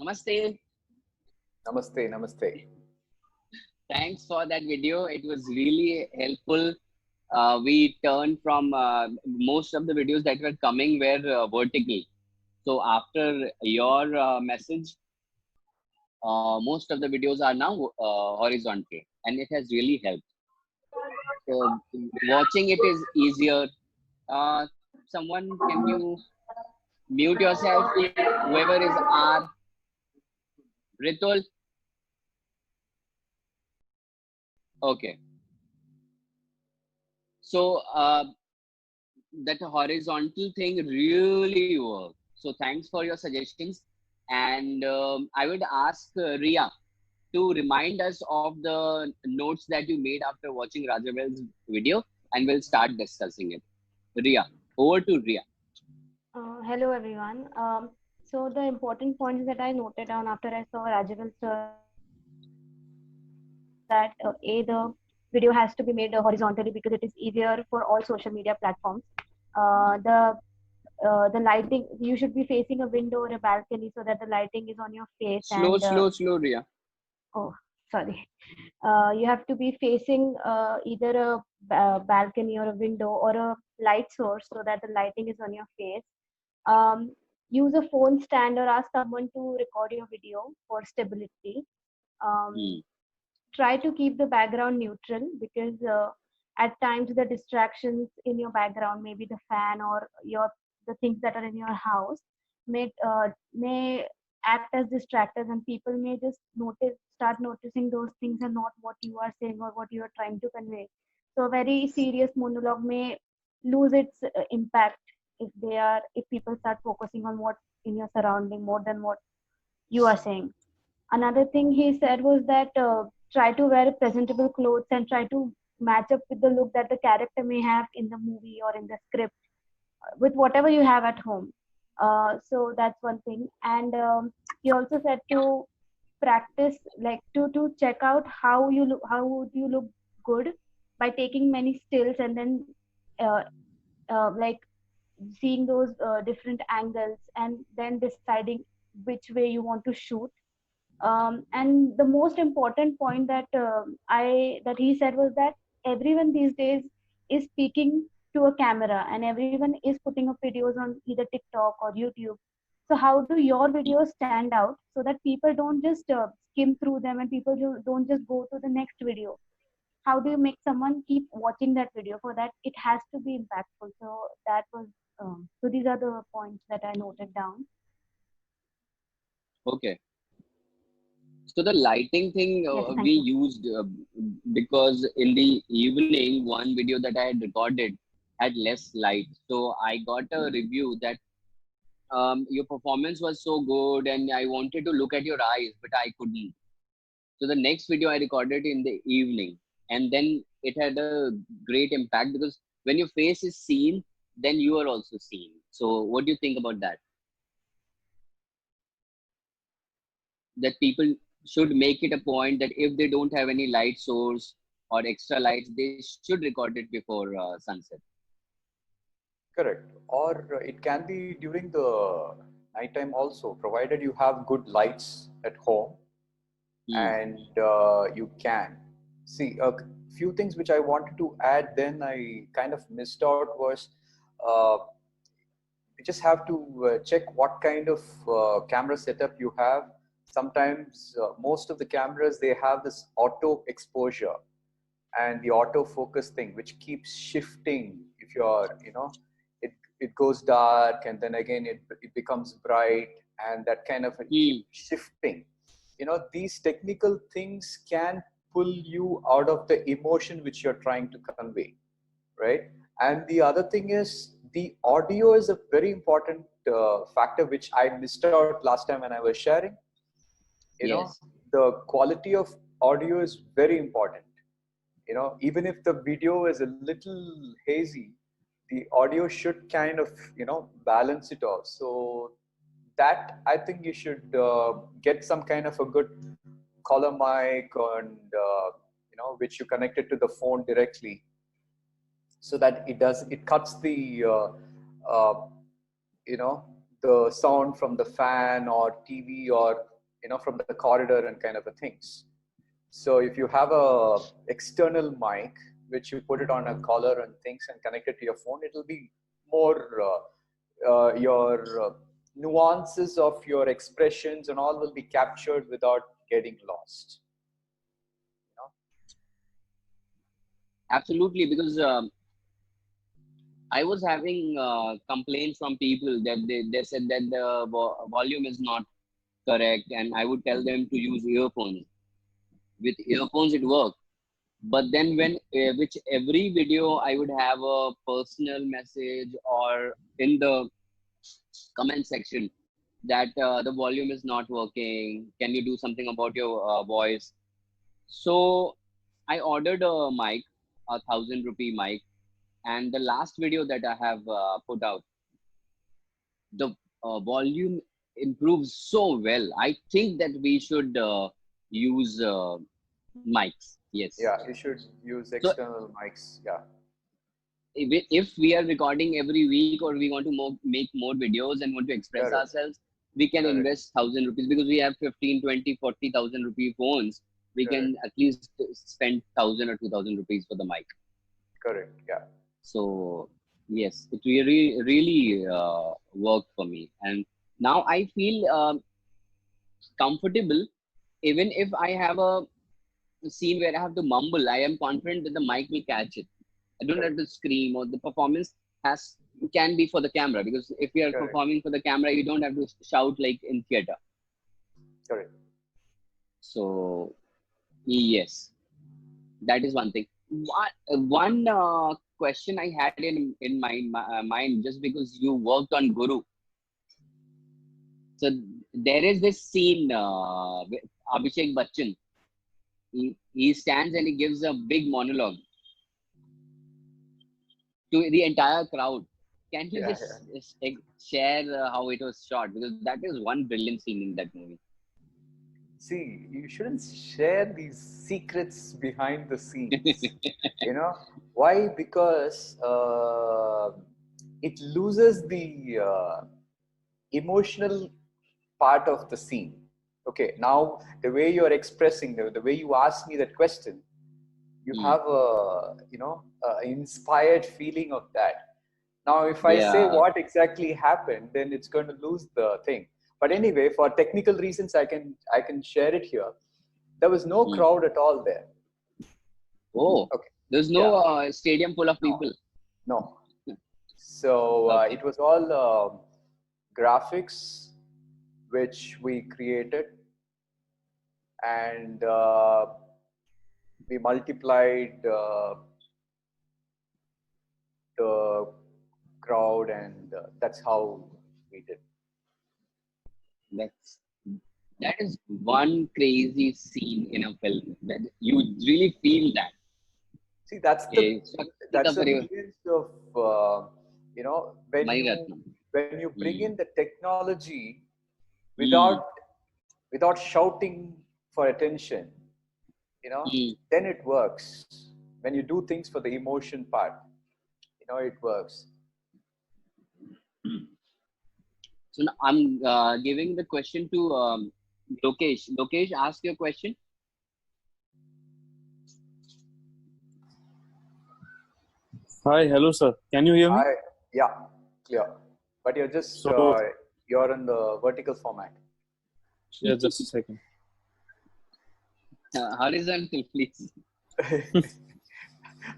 Namaste. Namaste, namaste. Thanks for that video. It was really helpful. We turned from most of the videos that were coming were vertical. So after your message, most of the videos are now horizontal, and it has really helped. So watching it is easier. Someone, can you mute yourself? Whoever is R, Ritul. Okay. So that horizontal thing really works. So thanks for your suggestions. And I would ask Ria to remind us of the notes that you made after watching Rajavel's video, and we'll start discussing it. Ria, over to Ria. Hello everyone. So the important points that I noted down after I saw Rajavel sir was that the video has to be made horizontally because it is easier for all social media platforms. The lighting, you should be facing a window or a balcony so that the lighting is on your face Slow, slow, slow, Ria. oh, sorry. You have to be facing either a balcony or a window or a light source so that the lighting is on your face. um, Use a phone stand or ask someone to record your video for stability. um, Hmm. Try to keep the background neutral because at times the distractions in your background, maybe the fan or the things that are in your house, may act as distractors, and people may just start noticing those things and not what you are saying or what you are trying to convey. So a very serious monologue may lose its impact if people start focusing on what in your surrounding more than what you are saying. Another thing he said was that try to wear presentable clothes and try to match up with the look that the character may have in the movie or in the script with whatever you have at home. So that's one thing. And he also said to practice, like to check out how would you look good by taking many stills and then uh, like seeing those different angles and then deciding which way you want to shoot. And the most important point that he said was that everyone these days is speaking to a camera and everyone is putting up videos on either TikTok or YouTube. So how do your videos stand out so that people don't just skim through them and people don't just go to the next video? How do you make someone keep watching that video? For that, it has to be impactful. So that was so these are the points that I noted down. Okay. So the lighting thing Yes, we thank you. used because in the evening, one video that I had recorded had less light. So I got a review that your performance was so good and I wanted to look at your eyes, but I couldn't. So the next video I recorded in the evening, and then it had a great impact because when your face is seen, then you are also seen. So what do you think about that? That people should make it a point that if they don't have any light source or extra lights, they should record it before sunset. Correct. Or it can be during the nighttime also, provided you have good lights at home Hmm. and you can. See, a few things which I wanted to add, then I kind of missed out was uh, you just have to check what kind of camera setup you have. Sometimes most of the cameras, they have this auto exposure and the autofocus thing which keeps shifting. If you're, it goes dark and then again it becomes bright, and that kind of keep Hmm. shifting. These technical things can pull you out of the emotion which you're trying to convey, right? And the other thing is the audio is a very important factor which I missed out last time when I was sharing. Yes. The quality of audio is very important. Even if the video is a little hazy, the audio should kind of balance it off. So that, I think you should get some kind of a good collar mic, and which you connect it to the phone directly, so that it cuts the uh, you know the sound from the fan or TV or from the corridor and kind of a things. So if you have a external mic which you put it on a collar and things and connect it to your phone, it will be more your nuances of your expressions and all will be captured without getting lost. You know? Absolutely, because I was having complaints from people that they said that the volume is not correct, and I would tell them to use earphones. With earphones, it worked. But then when which every video I would have a personal message or in the comment section that the volume is not working. Can you do something about your voice? So I ordered a mic, a 1,000 rupee mic, and the last video that I have put out, the volume improves so well. I think that we should use mics. Yes. Yeah, you should use So external mics. Yeah, if we are recording every week or we want to make more videos and want to express correct, ourselves, we can correct, invest 1,000 rupees because we have 15, 20, 40,000 rupee phones. We can correct, at least spend 1,000 or 2,000 rupees for the mic. correct. Yeah. So yes, it really worked for me, and now I feel comfortable even if I have a scene where I have to mumble. I am confident that the mic will catch it. I don't have Correct, to scream, or the performance has can be for the camera, because if we are correct, performing for the camera, you don't have to shout like in theater. correct. So yes, that is one thing. One question I had in my mind, just because you worked on Guru. So there is this scene with Abhishek Bachchan. He stands and he gives a big monologue to the entire crowd. Can you Yeah, yeah. just share how it was shot? Because that is one brilliant scene in that movie. See, you shouldn't share these secrets behind the scenes. You know why? Because it loses the emotional part of the scene. Okay, now the way you're expressing, the way you ask me that question, you Mm. have a inspired feeling of that. Now if I say Yeah. what exactly happened, then it's going to lose the thing. But anyway, for technical reasons, I can share it here. There was no Mm. crowd at all there. Oh, Okay. there's no Yeah. stadium full of No, people. no. So Okay. it was all graphics which we created, and we multiplied the crowd, and that's how we did. That's that is one crazy scene in a film that you really feel that. See, that's the Okay. Shakti ka that's the Parivar, brilliance of when Mani you Ratnam. bring in Mm. the technology without Mm. shouting for attention, Mm. then it works. When you do things for the emotion part, it works. So now I'm giving the question to Lokesh. Lokesh, ask your question. Hi, hello, sir. Can you hear me? I Yeah, clear. But you're just So, you're in the vertical format. yeah, just a second. Horizontal, please.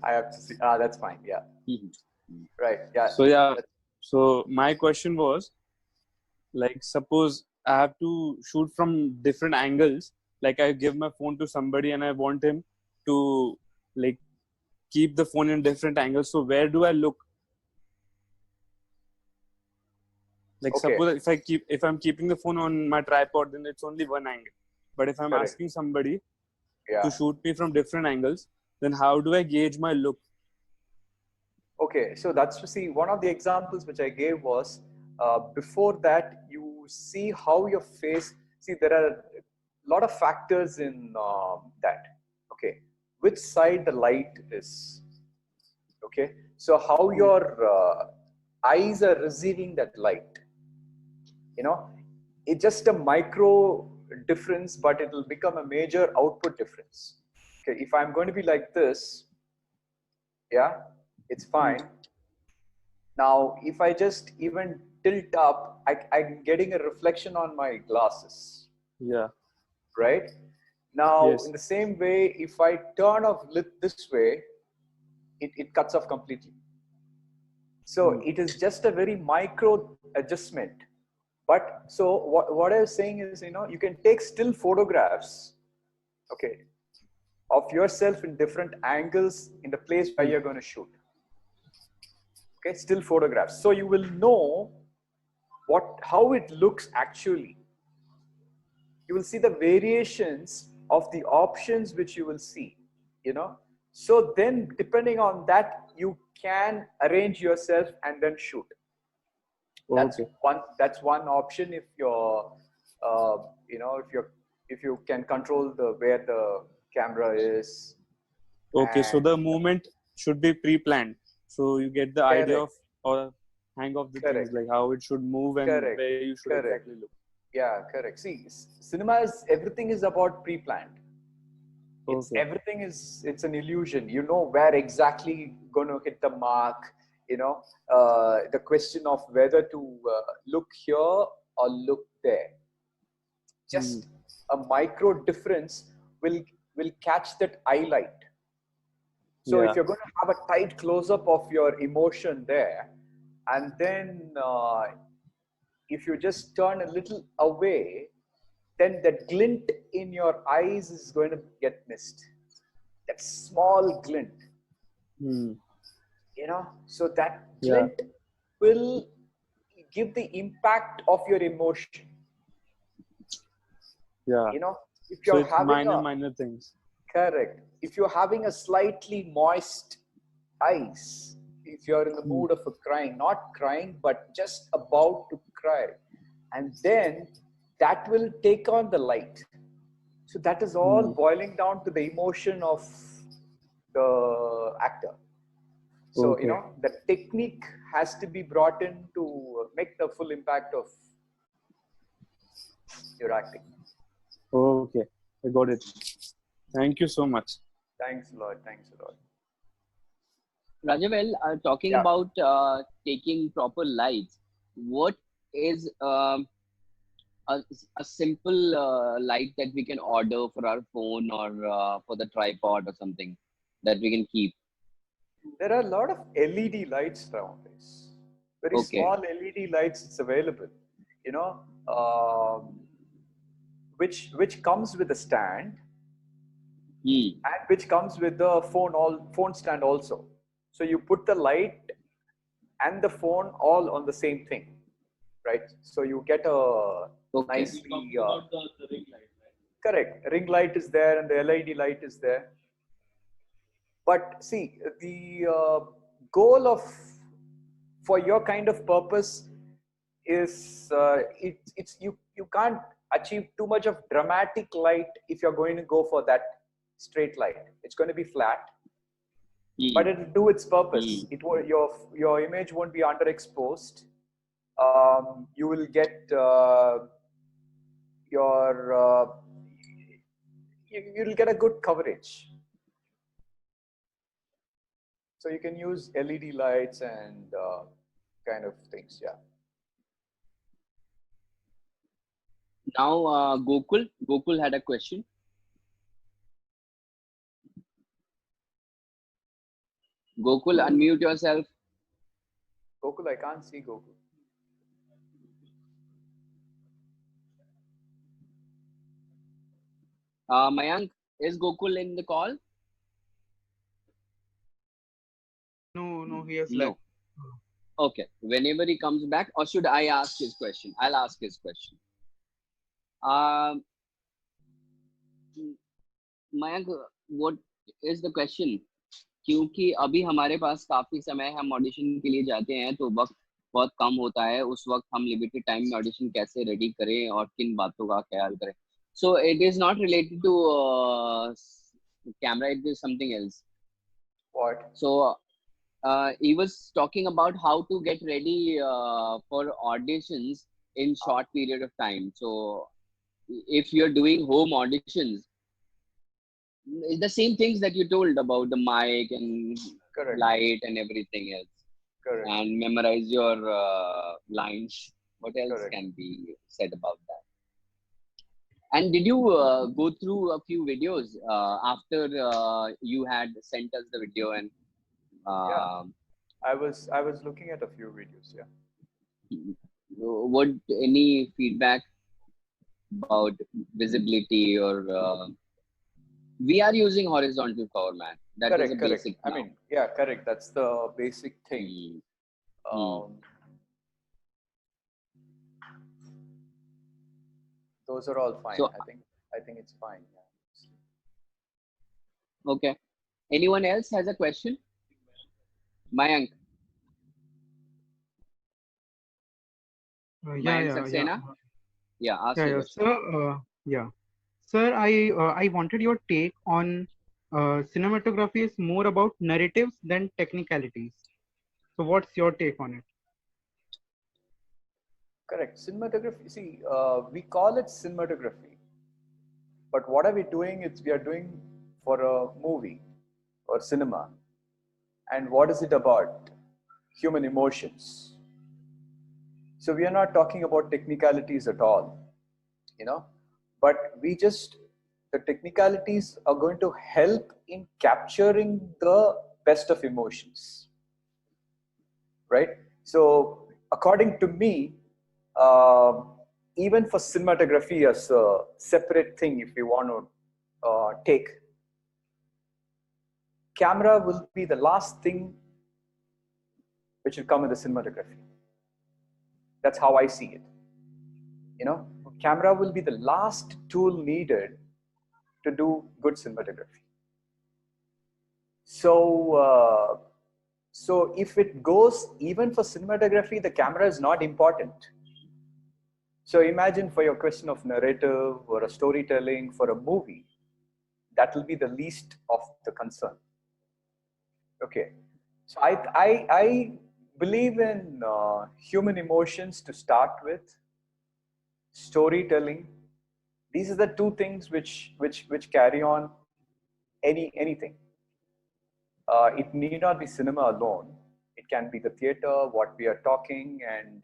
I have to see. That's fine. Yeah. Mhm. Right. Yeah. So, yeah, That's, so my question was like, suppose I have to shoot from different angles, like I give my phone to somebody and I want him to like keep the phone in different angles. So, where do I look? Like, okay. suppose if I'm keeping the phone on my tripod, then it's only one angle. But if I'm Correct. asking somebody to Yeah. shoot me from different angles, then how do I gauge my look? Okay. So that's to see one of the examples which I gave was before that you see how your face. See, there are a lot of factors in that. Okay. Which side the light is. Okay. So how your eyes are receiving that light. You know, it's just a micro difference, but it will become a major output difference. Okay, if I'm going to be like this, yeah, it's Hmm. fine. Now, if I just even tilt up, I'm getting a reflection on my glasses, Yeah. right? Now, in Yes. the same way, if I turn off lit this way, it cuts off completely. So Hmm. it is just a very micro adjustment. But so what I was saying is, you can take still photographs, okay, of yourself in different angles in the place where Hmm. you're going to shoot. Okay, still photographs. So you will know how it looks actually. You will see the variations of the options which you will see, you know. So then depending on that, you can arrange yourself and then shoot. That's Okay. one option if you're uh, if you can control the where the camera is. Okay. So And the movement should be pre-planned. So you get the idea of correct, or hang of the things, correct, like how it should move and correct, where you should correct. exactly look. Yeah, correct. See, cinema is everything is about pre-planned. Okay. It's an illusion. You know where exactly going to hit the mark. You know, the question of whether to look here or look there. Hmm. Just a micro difference will catch that highlight. So if Yeah. you're going to have a tight close up of your emotion there, and then if you just turn a little away, then that glint in your eyes is going to get missed. That small glint, Hmm. so that Yeah. glint will give the impact of your emotion. Yeah. You know, if So you're it's having minor, a minor things. Correct. If you're having a slightly moist eyes, if you're in the Hmm. mood of a crying, not crying, but just about to cry, and then that will take on the light. So that is all Hmm. boiling down to the emotion of the actor. So, Okay. the technique has to be brought in to make the full impact of your acting. Okay. I got it. Thank you so much. Thanks a lot. Thanks a lot. Rajavel, talking Yeah. about taking proper lights, what is a, a simple light that we can order for our phone or for the tripod or something that we can keep? There are a lot of LED lights nowadays. Very Okay. small LED lights. It's available. You know, which comes with a stand Hmm. and which comes with the phone stand also. So you put the light and the phone all on the same thing, right? So you get a Okay. nicely correct ring light is there and the LED light is there. But see, the goal of for your kind of purpose is it's you can't achieve too much of dramatic light if you're going to go for that straight light. It's going to be flat, but Hmm. it'll do its purpose. Hmm. It will your image won't be underexposed. You will get your you'll get a good coverage. So you can use LED lights and kind of things. Yeah. Now, Gokul had a question. Gokul, unmute yourself. Gokul, I can't see Gokul. Mayank, is Gokul in the call? No, no, he has left. No. Okay. Whenever he comes back, or should I ask his question? I'll ask his question. Um, Mayank what is the question? क्योंकि अभी हमारे पास काफी समय है, हम audition के लिए जाते हैं तो वक्त बहुत कम होता है, उस वक्त हम लिमिटेड टाइम में ऑडिशन कैसे रेडी करें और किन बातों का ख्याल करें. So it is not related to camera, it is something else. What? So he was talking about how to get ready for auditions in short period of time. So if you're doing home auditions, it's the same things that you told about the mic and Correct. light and everything else, Correct. and memorize your lines. What else Correct. can be said about that? And did you go through a few videos after you had sent us the video and Yeah. uh, I was looking at a few videos. Yeah. what any feedback about visibility or we are using horizontal cover, man. That is a Correct. Correct. basic I now. mean, yeah, correct. That's the basic thing. Hmm. Hmm. Um, those are all fine. So I think it's fine. Yeah. okay. Anyone else has a question? Mayank, Yeah, Mayank yeah, yeah, Saxena. Yeah, ask yeah, your yeah. question. Yeah, sir. I wanted your take on cinematography is more about narratives than technicalities. So, what's your take on it? Correct. Cinematography. See, we call it cinematography, but what are we doing? It's we are doing for a movie or cinema. And what is it about? Human emotions. So we are not talking about technicalities at all, you know, but we just, the technicalities are going to help in capturing the best of emotions, right? So according to me, even for cinematography as a separate thing, if we want to take, camera will be the last thing which will come in the cinematography. That's how I see it. You know, camera will be the last tool needed to do good cinematography. So, so if it goes even for cinematography, the camera is not important. So imagine for your question of narrative or a storytelling for a movie, that will be the least of the concern. Okay, so I believe in human emotions to start with, storytelling. These are the two things which carry on anything. It need not be cinema alone. It can be the theater, what we are talking, and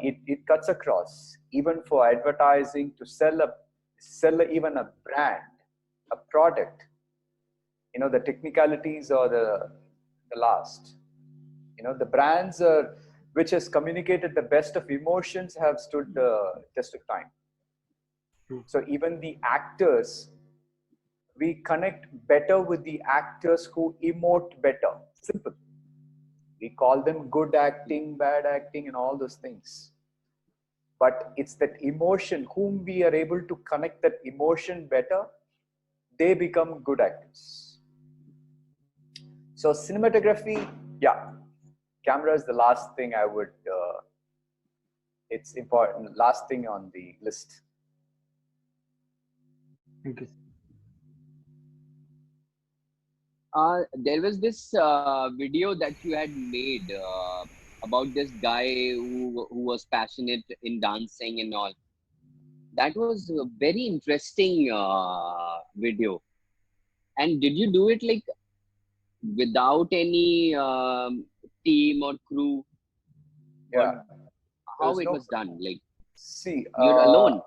it cuts across. Even for advertising, to sell even a brand, a product. You know, the technicalities are the last. You know, the brands are which has communicated the best of emotions have stood the test of time. True. So even the actors, we connect better with the actors who emote better. Simple. We call them good acting, bad acting, and all those things. But it's that emotion, whom we are able to connect that emotion better, they become good actors. So cinematography, yeah, camera is the last thing I would. It's important. Last thing on the list. Thank you. There was this video that you had made about this guy who was passionate in dancing and all. That was a very interesting video. And did you do it like without any team or crew? What? Yeah, there How is it no. was done? Like See, you're alone.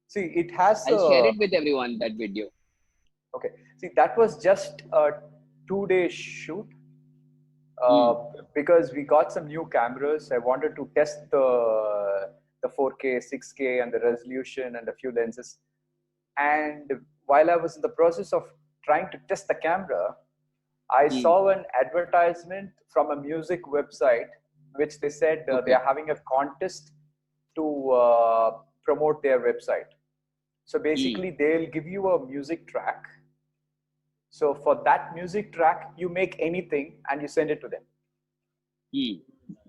see, it has I'll share a. it with everyone that video. Okay, see, that was just a 2 day shoot. Hmm. uh, because we got some new cameras. I wanted to test the 4K, 6K, and the resolution and a few lenses. And while I was in the process of trying to test the camera, I Hmm. saw an advertisement from a music website, which they said they Okay. are having a contest to promote their website. So Hmm. basically, they'll give you a music track. So for that music track, you make anything and you send it to them. Hmm.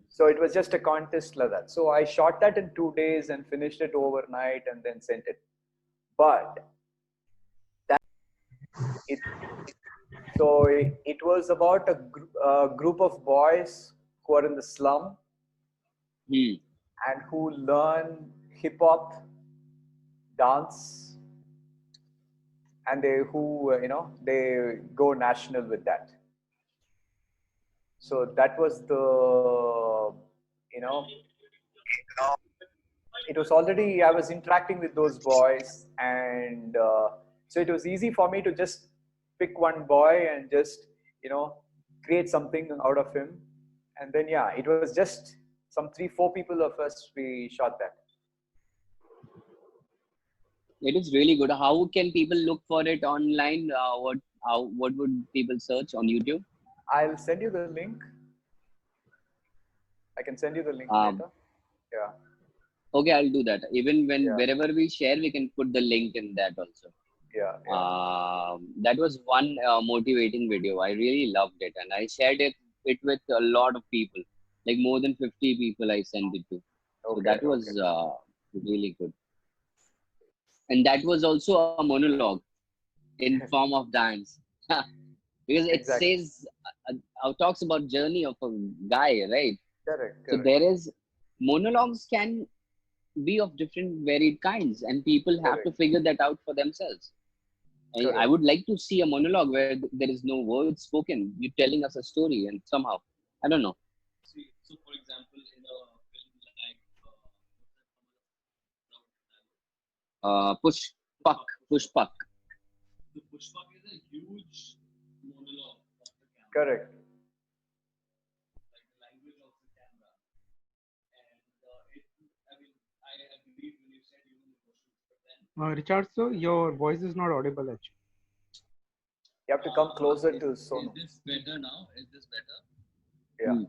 So it was just a contest like that. So I shot that in 2 days and finished it overnight and then sent it. But it so it was about a group of boys who are in the slum, Hmm. and who learn hip hop, dance, and they who they go national with that. So that was the you know it was already I was interacting with those boys, and so it was easy for me to just pick one boy and just you know create something out of him, and then yeah, it was just some 3 4 people of us we shot that. It is really good. How can people look for it online? What would people search on YouTube? I'll send you the link. I can send you the link Um, later. Yeah, okay, I'll do that. Even when yeah, wherever we share, we can put the link in that also. yeah, yeah. That was one motivating video. I really loved it, and I shared it with a lot of people, like more than 50 people. I sent it to. So Okay, that okay. was really good, and that was also a monologue in form of dance. Because it Exactly. says talks about journey of a guy, right? Correct, So correct, there is monologues can be of different varied kinds, and people have to correct, figure that out for themselves. I correct. would like to see a monologue where there is no words spoken. You're telling us a story, and somehow, I don't know. See, so for example, in a film like Push Puck, Push Puck. The Push Puck is a huge monologue of the camera, Correct. like the language of the camera, and I mean, I agreed when you said human emotions, but then Richard, sir, your voice is not audible actually. You have to come closer is to is Sonu. this better now? Is this better? Yeah,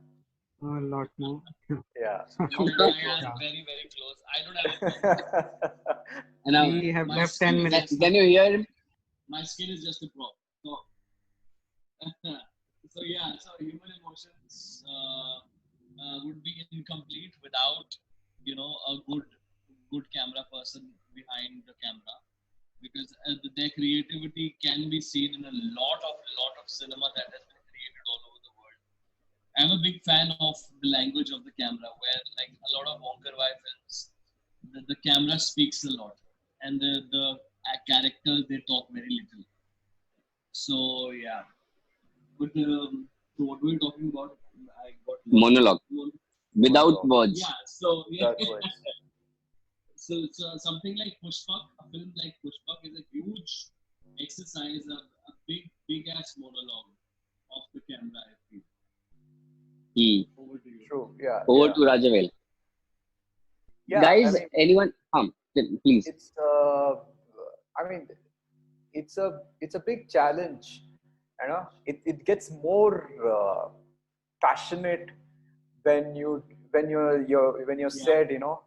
A lot more. yeah. Okay, Come very I close. am Yeah. very, very close. I don't have a problem. And now We have my left skin 10 is minutes can now. you hear him? My skin is just a prop. So, so yeah, so human emotions would be incomplete without a good camera person behind the camera, because their creativity can be seen in a lot of cinema that has been created all over the world. I'm a big fan of the language of the camera, where like a lot of Wong Kar-wai films, the camera speaks a lot, and the characters they talk very little. So yeah, but so what were we talking about? I got lost. Monologue without Monologue. words. Yeah. So yeah. That words. So something like Pushpak, a film like Pushpak is a huge exercise, a big ass monologue of the camera. I feel. Over to you. True. Yeah, Over yeah, to Rajavel. yeah. I Guys, mean, anyone? Please. it's. I mean, it's a big challenge. It gets more passionate when you're Yeah. said no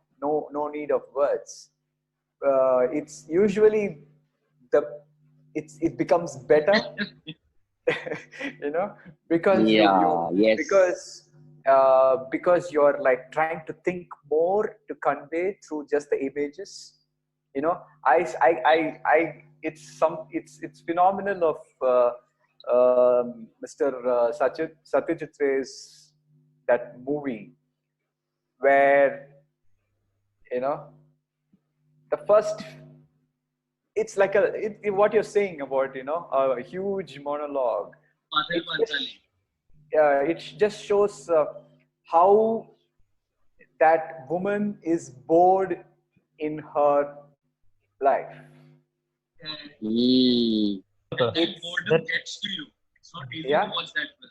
need of words. It's usually the it becomes better you know because you Yeah. Yes. because you're like trying to think more to convey through just the images. It's phenomenal of Mr. Satyajit Ray's that movie where you know the first it's like what you're saying about a huge monologue. Pathir It just Panchali. it just shows how that woman is bored in her life. Mm. And that It's boredom gets to you. It's not easy to yeah, watch that film.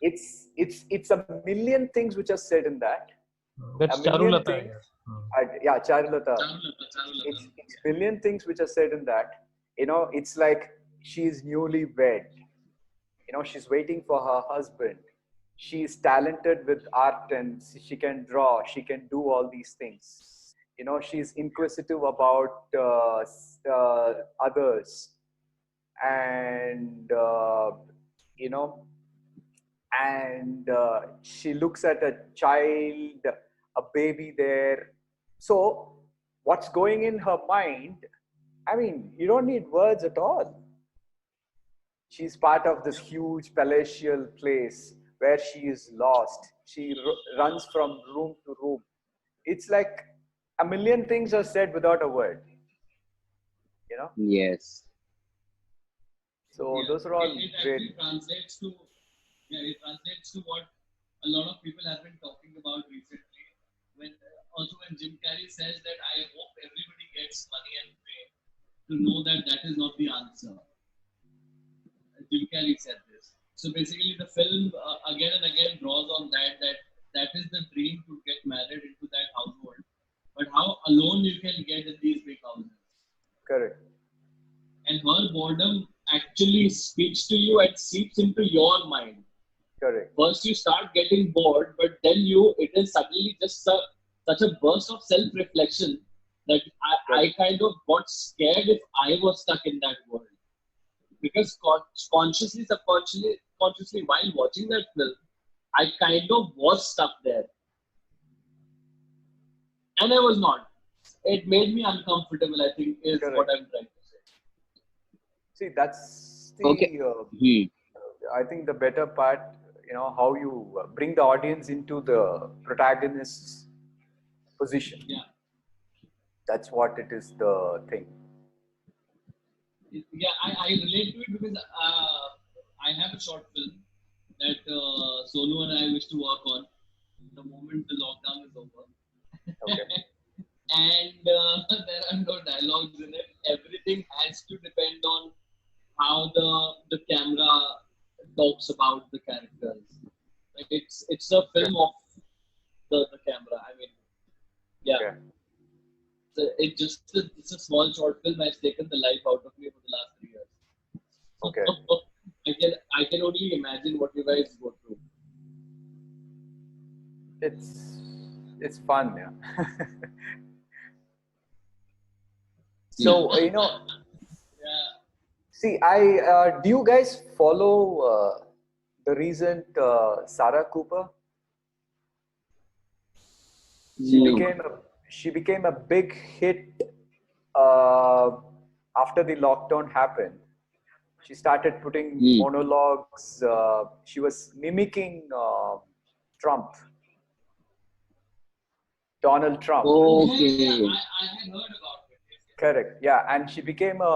it's a million things which are said in that. A That's million Charulata, I things. guess. Yeah, Charulata. Charulata. It's million things which are said in that. It's like she's newly wed. She's waiting for her husband. She's talented with art, and she can draw, she can do all these things. She's inquisitive about others, and you know and she looks at a child, a baby there. So what's going in her mind? I mean, you don't need words at all. She's part of this huge palatial place where she is lost. She runs from room to room. It's like a million things are said without a word, you know. Yes. So those are all It great. actually translates to it translates to what a lot of people have been talking about recently. When also when Jim Carrey says that I hope everybody gets money and fame, to know that that is not the answer. Jim Carrey said this. So basically, the film again and again draws on that is the dream to get married into that household. But how alone you can get in these big houses. Correct. And her boredom actually speaks to you and seeps into your mind. Correct. First you start getting bored, but then it is suddenly just such a burst of self-reflection that I kind of got scared if I was stuck in that world. Because consciously, consciously, while watching that film, I kind of was stuck there. And I was not. It made me uncomfortable, I think, is what Correct. I'm trying to say. See, that's Okay. the Hmm. I think the better part, you know, how you bring the audience into the protagonist's position. Yeah. That's what it is, the thing. Yeah, I relate to it because I have a short film that Sonu and I wish to work on the moment the lockdown is over. Okay. And there are no dialogues in it. Everything has to depend on how the camera talks about the characters. Like it's a Okay. film of the camera. I mean, yeah. Okay. So it's a small short film has taken the life out of me for the last 3 years. Okay. I can only imagine what you guys go through. It's fun, yeah. So you know, Yeah. see, I do you guys follow the recent Sarah Cooper? She No. became a she became a big hit uh, after the lockdown happened. She started putting Hmm. monologues. She was mimicking Trump, Donald Trump. Yeah. Okay. I had heard about it. Yes, yes. Correct. Yeah, and she became a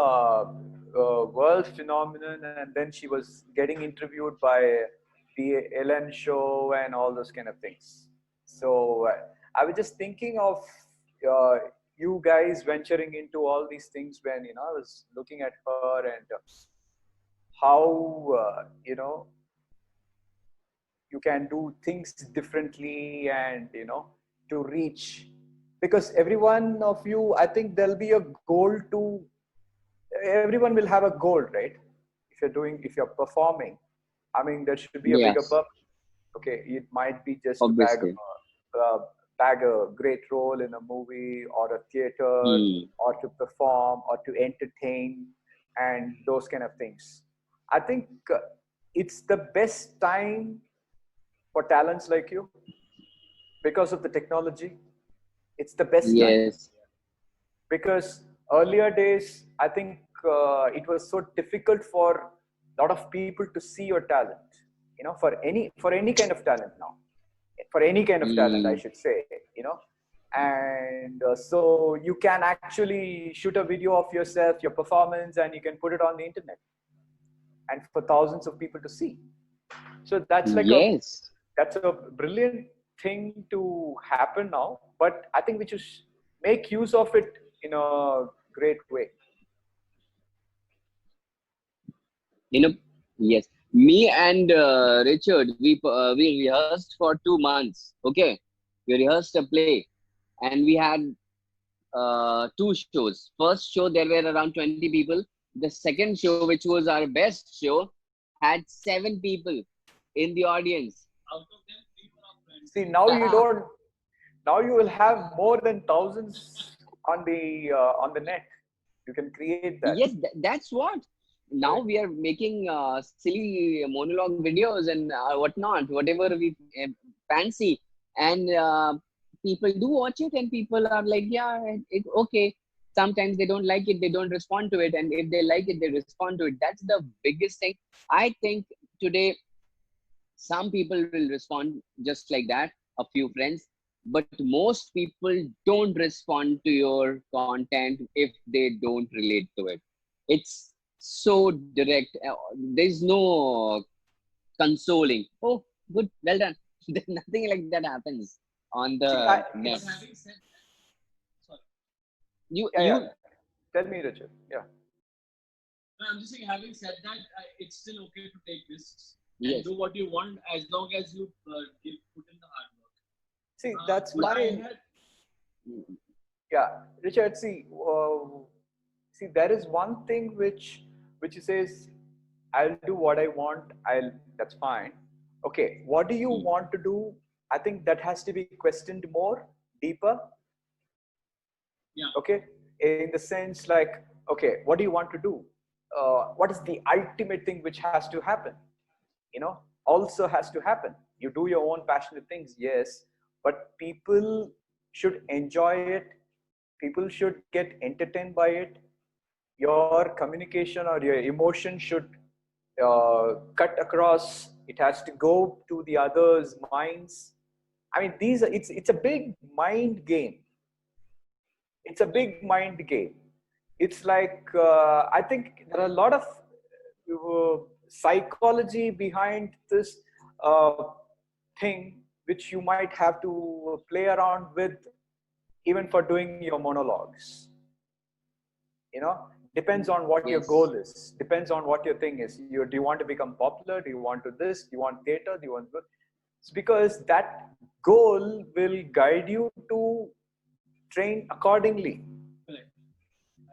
world phenomenon, and then she was getting interviewed by the Ellen show and all those kind of things. So I was just thinking of uh, you guys venturing into all these things when I was looking at her and how you can do things differently and to reach, because every one of you, I think there'll be a goal to, everyone will have a goal, right? If you're performing, I mean, there should be a bigger Yes. purpose. Okay, it might be just to Obviously. bag a great role in a movie or a theater, Hmm. or to perform or to entertain and those kind of things. I think it's the best time for talents like you because of the technology. It's the best time, Yes. because earlier days, I think it was so difficult for a lot of people to see your talent, for any kind of talent now, for any kind of talent, I Hmm. should say, and so you can actually shoot a video of yourself, your performance, and you can put it on the internet and for thousands of people to see. So Yes. that's a brilliant thing to happen now, but I think we should make use of it in a great way. You know, yes. Me and Richard, we rehearsed for 2 months. Okay, we rehearsed a play, and we had two shows. First show there were around 20 people. The second show, which was our best show, had 7 people in the audience. Out of them, 3 were our friends. See, now you will have more than thousands on the net. You can create that. Yes, that's what. Now Correct. we are making silly monologue videos and whatnot, whatever we fancy, and people do watch it, and people are like, yeah, it okay. Sometimes they don't like it, they don't respond to it, and if they like it, they respond to it. That's the biggest thing. I think today some people will respond just like that, a few friends, but most people don't respond to your content if they don't relate to it. It's so direct. There's no consoling. Oh, good, well done. There's nothing like that happens on See, the net. But having said that, sorry, You yeah, yeah. you Tell me, Richard. Yeah. no, I'm just saying, having said that, it's still okay to take risks and yes. do what you want as long as you put in the hard work. See, that's But I my had, yeah, Richard. See, there is one thing which says, I'll do what I want. That's fine. Okay, what do you Mm, want to do? I think that has to be questioned more deeper. yeah, Okay, in the sense like, okay, what do you want to do? What is the ultimate thing which has to happen? You know, also has to happen. You do your own passionate things, yes, but people should enjoy it. People should get entertained by it. Your communication or your emotion should cut across. It has to go to the others' minds. I mean, it's a big mind game. It's a big mind game. It's like I think there are a lot of psychology behind this uh, thing which you might have to play around with even for doing your monologues. You know, depends on what your yes. goal is, depends on what your thing is. Do you want to become popular? Do you want to this? Do you want theater? Do you want it's because that goal will guide you to train accordingly. correct. I agree.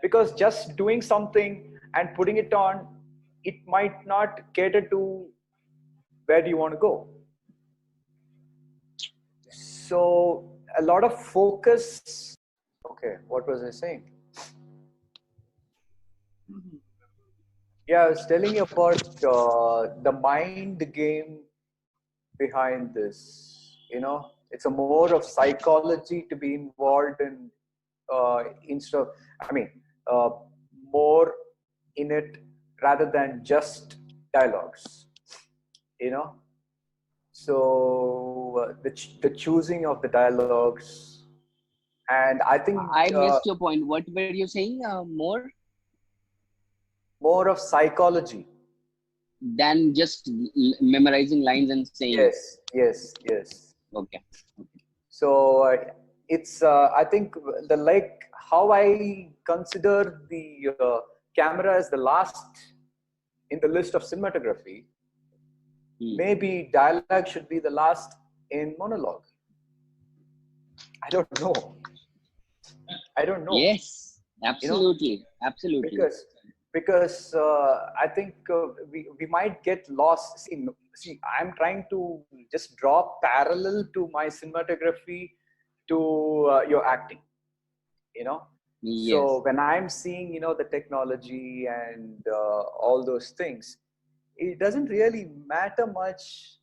Because just doing something and putting it on, it might not cater to where do you want to go. So a lot of focus. Okay, what was I saying? Yeah, I was telling you about the mind game behind this. You know, it's a more of psychology to be involved in instead of, I mean, uh, more in it rather than just dialogues. You know, so the choosing of the dialogues, and I think I missed your point. What were you saying? More more of psychology. than just memorizing lines and saying. Yes, yes, yes. Okay. Okay. So it's I think the like how I consider the camera as the last in the list of cinematography. Hmm. Maybe dialogue should be the last in monologue. I don't know. I don't know. Yes. You know, Absolutely. Absolutely. because I think we might get lost. See, I'm trying to just draw parallel to my cinematography to your acting. You know, Yes. so when I'm seeing the technology and all those things, it doesn't really matter much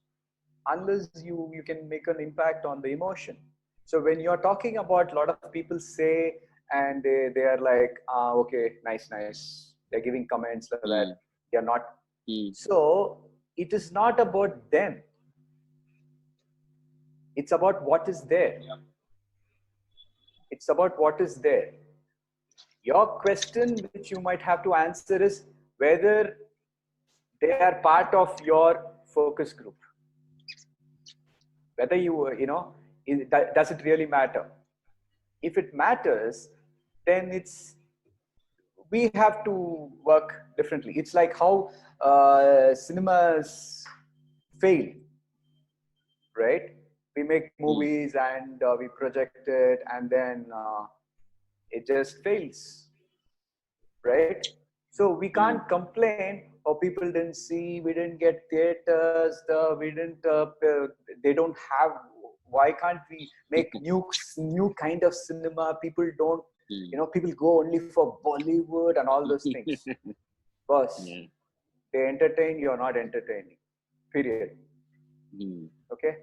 unless you can make an impact on the emotion. So when you're talking about, a lot of people say, and they are like, okay, nice, they're giving comments like that, Hmm. they're not. Hmm. So it is not about them, it's about what is there. Yeah, It's about what is there. Your question which you might have to answer is whether they are part of your focus group. Whether does it really matter? If it matters, then we have to work differently. It's like how cinemas fail, right? We make Hmm. movies and we project it, and then it just fails, right? So we Hmm. can't complain. Oh, people didn't see. We didn't get theaters. We didn't. They don't have. Why can't we make new kind of cinema? People don't. Hmm. People go only for Bollywood and all those things. Boss, Yeah. they entertain. You're not entertaining. Period. Hmm. Okay.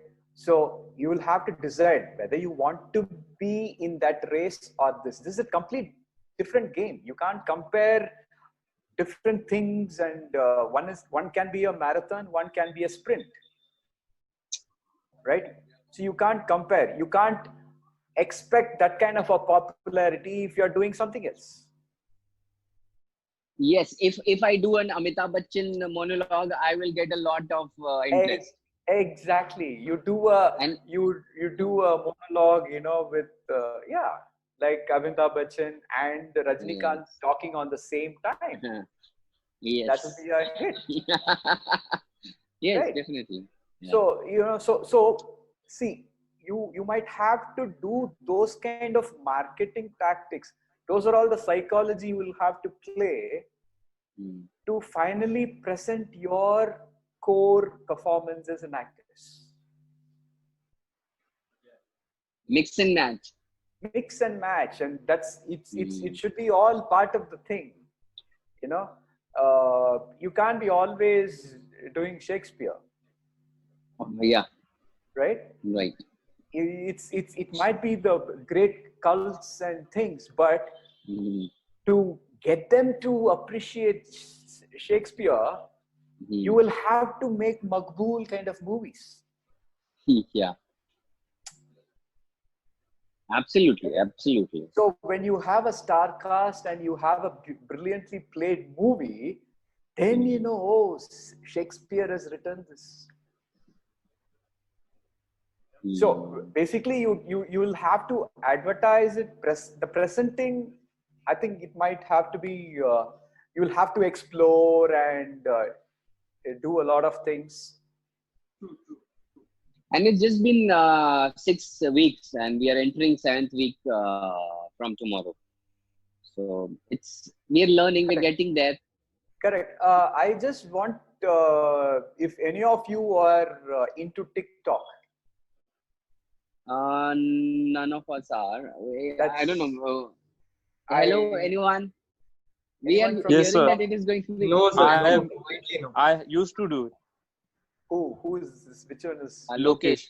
So you will have to decide whether you want to be in that race or this. This is a complete different game. You can't compare different things, and one can be a marathon, one can be a sprint, right? So you can't compare. You can't expect that kind of a popularity if you're doing something else. Yes, if I do an Amitabh Bachchan monologue, I will get a lot of interest. Exactly. You do a And you do a monologue, with like Amitabh Bachchan and Rajnikant yes, talking on the same time. That will yes, be a hit, yes, right? definitely. Yeah. So so see, you might have to do those kind of marketing tactics. Those are all the psychology you will have to play Mm. to finally present your core performances and actors. Mix and match. Mix and match, and it Mm. should be all part of the thing. You know, you can't be always doing Shakespeare, Yeah, right? right. It might be the great cults and things, but Mm. to get them to appreciate Shakespeare, you Mm. will have to make Maqbool kind of movies. Yeah, absolutely, absolutely. So when you have a star cast and you have a brilliantly played movie, then you Mm. know, oh, Shakespeare has written this. So Mm. basically, you will have to advertise it. The presenting, I think it might have to be. You will have to explore and do a lot of things. And it's just been 6 weeks, and we are entering seventh week from tomorrow. So we're learning, we're Correct. getting there. Correct. I just want if any of you are into TikTok, None of us are. I don't that's know. Hello, I anyone? We are anyone from Yes, hearing sir. that TikTok. it is going to be No, sir, I no, have. completely no. I used to do it. Who is this? Which one is? Lokesh. Lokesh.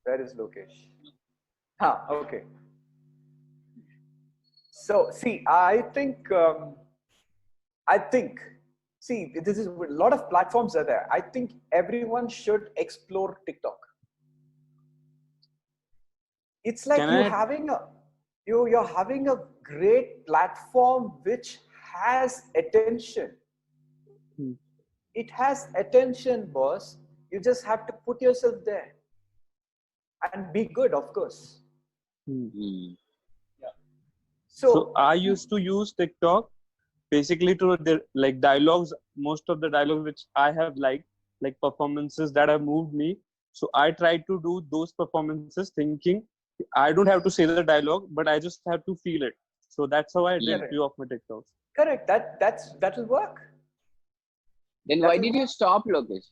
Where is Lokesh? Ah, okay. So see, I think, see, this is a lot of platforms are there. I think everyone should explore TikTok. It's like Can I? you're having a great platform which has attention. Hmm, It has attention, boss. You just have to put yourself there and be good, of course. hmm. Mm. So So I used to use TikTok basically to like dialogues. Most of the dialogues which I have liked, like performances that have moved me. So I tried to do those performances, thinking I don't have to say the dialogue, but I just have to feel it. So that's how I did Mm. correct, few of my TikToks. correct. That'll work. Then why That'll did you work. stop, Lokesh?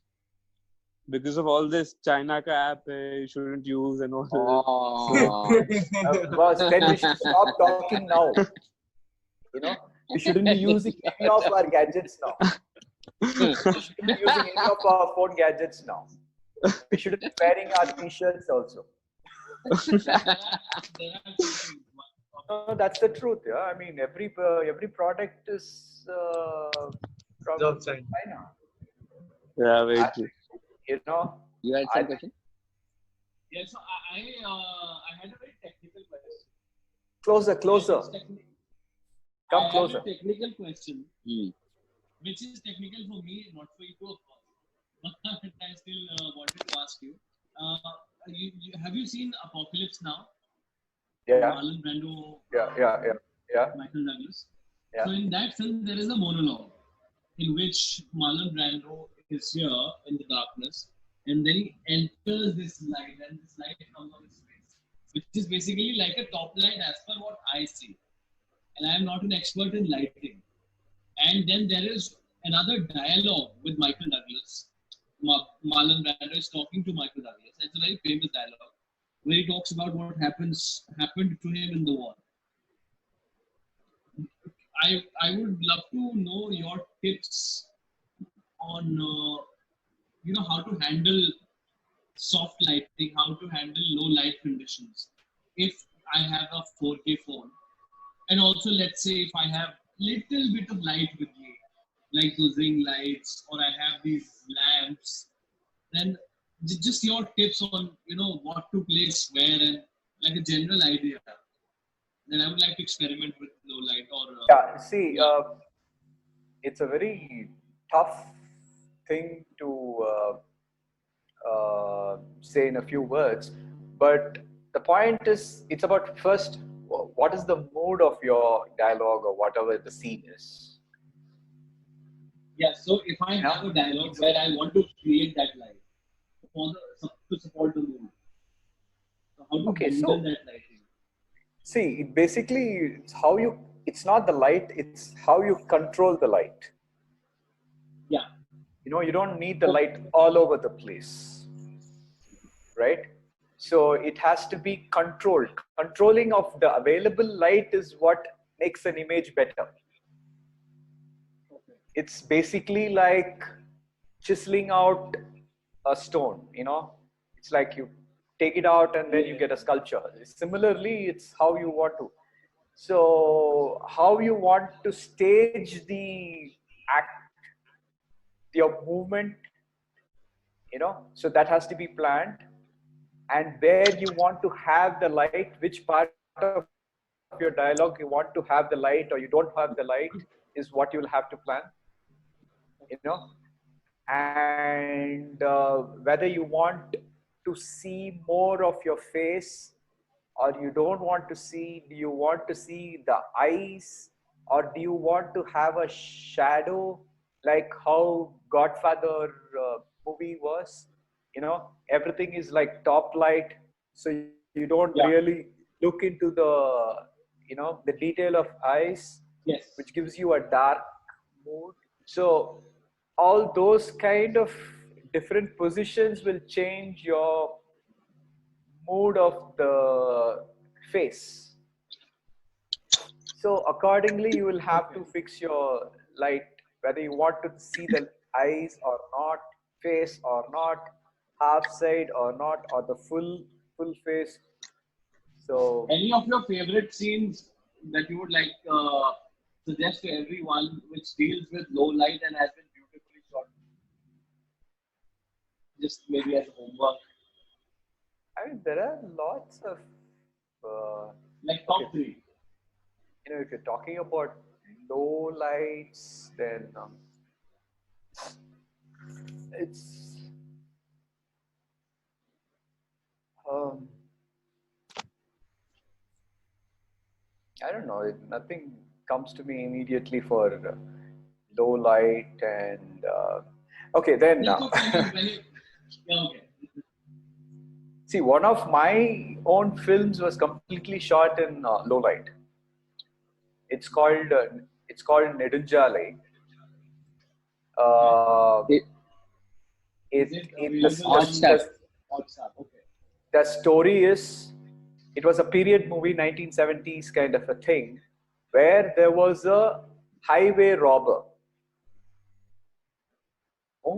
Because of all this China ka app you shouldn't use and all. So Oh. Boss, then we should stop talking now. We shouldn't be using any of our gadgets now. We shouldn't be using any of our phone gadgets now. We shouldn't be wearing our t-shirts also. there are two things. No, that's the truth. Yeah, I mean every product is from Outside. China. yeah, very I true. think, You had I some think question? Yeah, so I had a very technical question. closer, And closer, it's come I had closer. a technical question, Mm. which is technical for me, not for you, of course. But I still wanted to ask you. Have you seen Apocalypse Now? Yeah, Marlon Brando, yeah, Michael Douglas. yeah. So in that film, there is a monologue in which Marlon Brando is here in the darkness, and then he enters this light, and this light comes on his face, which is basically like a top light as per what I see. And I am not an expert in lighting. And then there is another dialogue with Michael Douglas. Marlon Brando is talking to Michael Douglas. It's a very famous dialogue where he talks about what happened to him in the war. I would love to know your tips on how to handle soft lighting, how to handle low light conditions. If I have a 4K phone, and also let's say if I have little bit of light with me, like those ring lights, or I have these lamps, then just your tips on what to place where and like a general idea. Then I would like to experiment with low light or Yeah, see, yeah. it's a very tough thing to say in a few words, but the point is, it's about first, what is the mood of your dialogue or whatever the scene is. Yeah, so if I You know? have a dialogue where I want to create that light for to support the mood, so how to Okay, handle so that lighting? see, it basically, it's how you, it's not the light, it's how you control the light. Yeah. You don't need the Okay. light all over the place, right? So it has to be controlled. Controlling of the available light is what makes an image better. Okay. It's basically like chiseling out a stone, it's like you take it out and then you Yeah. get a sculpture. Similarly, it's how you want to. So how you want to stage the act, your movement, so that has to be planned. And where you want to have the light, which part of your dialogue you want to have the light or you don't have the light, is what you'll have to plan, you know and whether you want to see more of your face or you don't want to see. Do you want to see the eyes, or do you want to have a shadow, like how Godfather movie was? Everything is like top light, so you don't really Yeah. look into the detail of eyes, which Yes. gives you a dark mood. So all those kind of different positions will change your mood of the face. So accordingly, you will have to Okay. fix your light, whether you want to see the eyes or not, face or not, half side or not, or the full face. So Any of your favorite scenes that you would like suggest to everyone, which deals with low light and has been beautifully shot, just maybe as homework, I mean, there are lots of like okay. top three. If you're talking about low lights, then it's um, I don't know. Nothing comes to me immediately for low light and okay. Then That's okay. I mean, when you yeah, okay. see, one of my own films was completely shot in low light. It's called uh, it's called Nedunjale. Okay. Uh, It, Is it it it available hot on stuff. Hotstar? Okay. the story is, it was a period movie, 1970s kind of a thing, where there was a highway robber.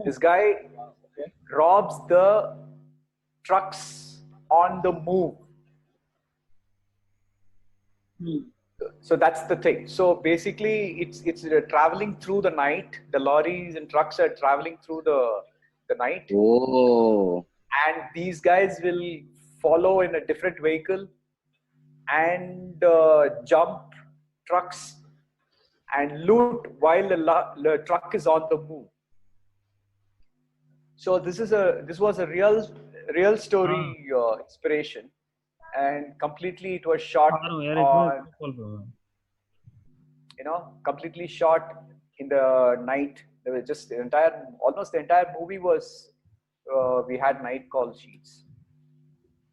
This Oh, guy wow. Okay. robs the trucks on the move. Hmm. So that's the thing. So basically, it's traveling through the night. The lorries and trucks are traveling through the night, Oh, and these guys will follow in a different vehicle and jump trucks and loot while the truck is on the move. So this was a real हाँ story inspiration, and completely it was shot आ रहा हूँ यार एक minute on, call कर रहा हूँ completely shot in the night. There was just almost the entire movie was, we had night call sheets.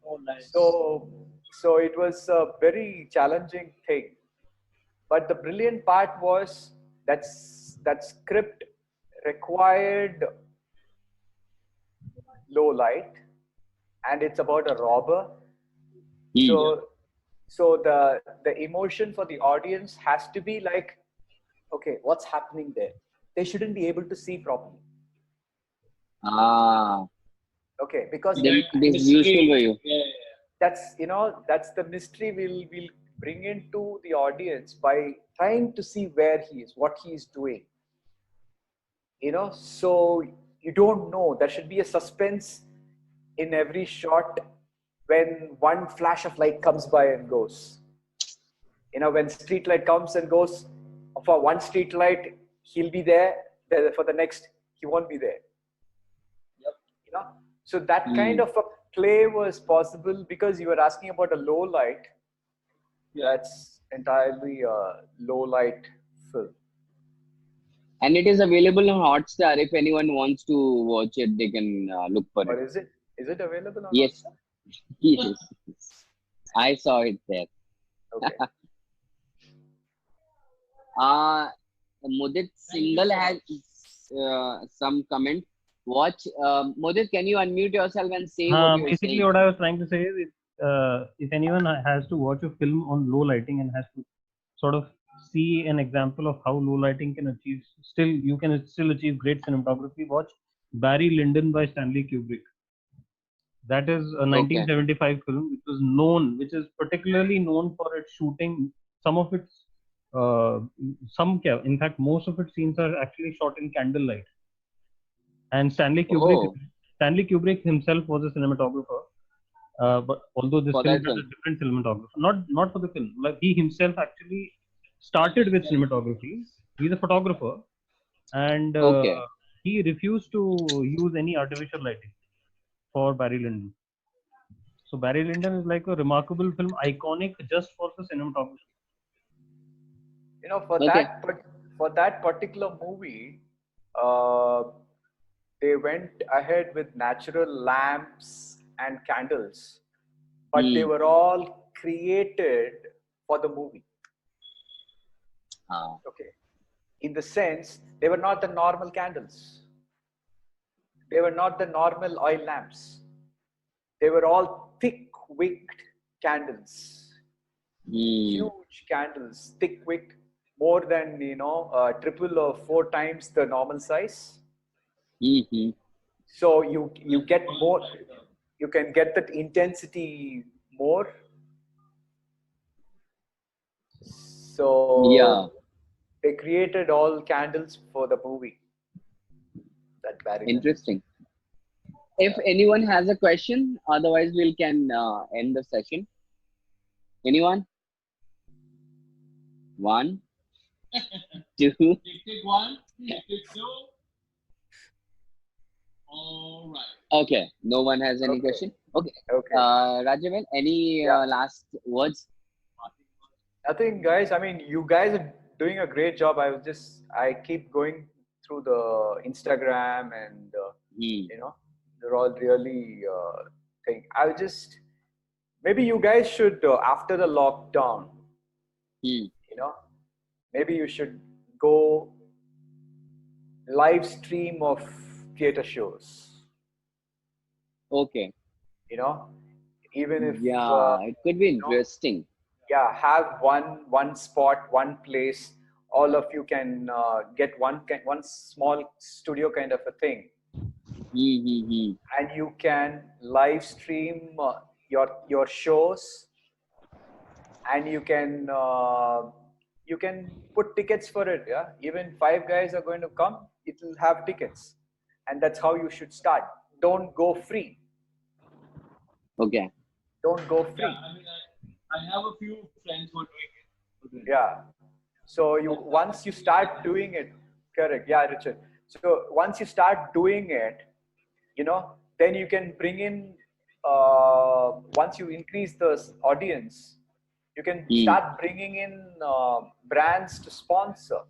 Oh, nice. So it was a very challenging thing. But the brilliant part was that script required low light, and it's about a robber. hmm. Yeah. So the emotion for the audience has to be like, okay, what's happening there? They shouldn't be able to see properly. Ah, Okay, because they Like make the this useful for mystery. you. Yeah. that's the mystery we'll bring into the audience by trying to see where he is, what he is doing. So you don't know. There should be a suspense in every shot when one flash of light comes by and goes. When street light comes and goes, for one street light, he'll be there. For the next, he won't be there. Yep. So that kind of a play was possible because you were asking about a low light. That's entirely a low light film. And it is available on Hotstar. If anyone wants to watch it, they can look for Or it. is it available on Yes, Hotstar? yes, I saw it there. Okay. Mudit Single has some comment. Watch, Mudit, can you unmute yourself and say what you're Basically, saying? what I was trying to say is, if anyone has to watch a film on low lighting and has to sort of see an example of how low lighting can achieve, you can still achieve great cinematography. Watch Barry Lyndon by Stanley Kubrick. That is a Okay. 1975 film, which is particularly known for its shooting. Some of its, in fact, most of its scenes are actually shot in candlelight. And Oh, Stanley Kubrick himself was a cinematographer. But although this for film that had a film. different cinematographer, not for the film, like he himself actually started with cinematography. He's a photographer, and Okay. he refused to use any artificial lighting for Barry Lyndon. So Barry Lyndon is like a remarkable film, iconic just for the cinematography. For Okay. that particular movie, uh, they went ahead with natural lamps and candles, but they Hmm. were all created for the movie. Ah. Okay, in the sense they were not the normal candles. They were not the normal oil lamps. They were all thick wicked candles, Hmm. huge candles, thick wick, more than triple or four times the normal size. Mm-hmm. So you get more, you can get that intensity more. Yeah. So they created all candles for the movie, that Barry Lyndon. Interesting. If Yeah. anyone has a question, otherwise we can end the session. Anyone? One, two. Take one, take two. All right. Okay. No one has any Okay. question. Okay. Okay. Rajavel, any Yeah. last words? Nothing, guys. I mean, you guys are doing a great job. I keep going through the Instagram and Hmm. they're all really thing. I'll just maybe you guys should after the lockdown, Hmm. you know, maybe you should go live stream of theater shows. Okay. You know, even if Yeah, it could be you know, interesting. yeah, have one spot, one place. All of you can get one small studio kind of a thing, Mm-hmm. and you can live stream your shows, and you can put tickets for it. Yeah, even five guys are going to come. It will have tickets, and that's how you should start. Don't go free. Okay. Don't go Yeah, free. I mean, I have a few friends who are doing it. Yeah. So once you start doing it, correct. Yeah, Richard. So once you start doing it, then you can bring in. Once you increase the audience, you can Hmm. start bringing in brands to sponsor.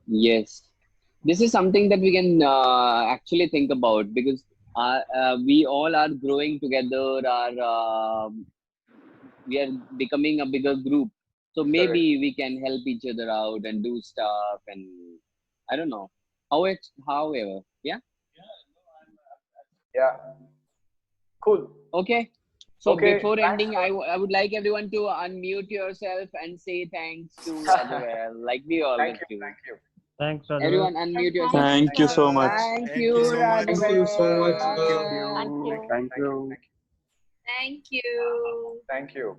Yes. This is something that we can actually think about because we all are growing together. We are becoming a bigger group. So Correct. maybe we can help each other out and do stuff. And I don't know how it. However, yeah. Yeah. Cool. Okay. So Okay. before Thanks, ending, I would like everyone to unmute yourself and say thanks to sir. Rajavel, like we always Thank you. do. Thank you. Thanks, Rajavel. Everyone unmute Thank yourself. you, Thank you Thank you. so sir. much. Thank Thank you, you so much, Thank you sir. so much, Rajavel. sir. Thank Thank you. you. Thank you. Thank Thank you. you. Thank you. Thank you. Thank you.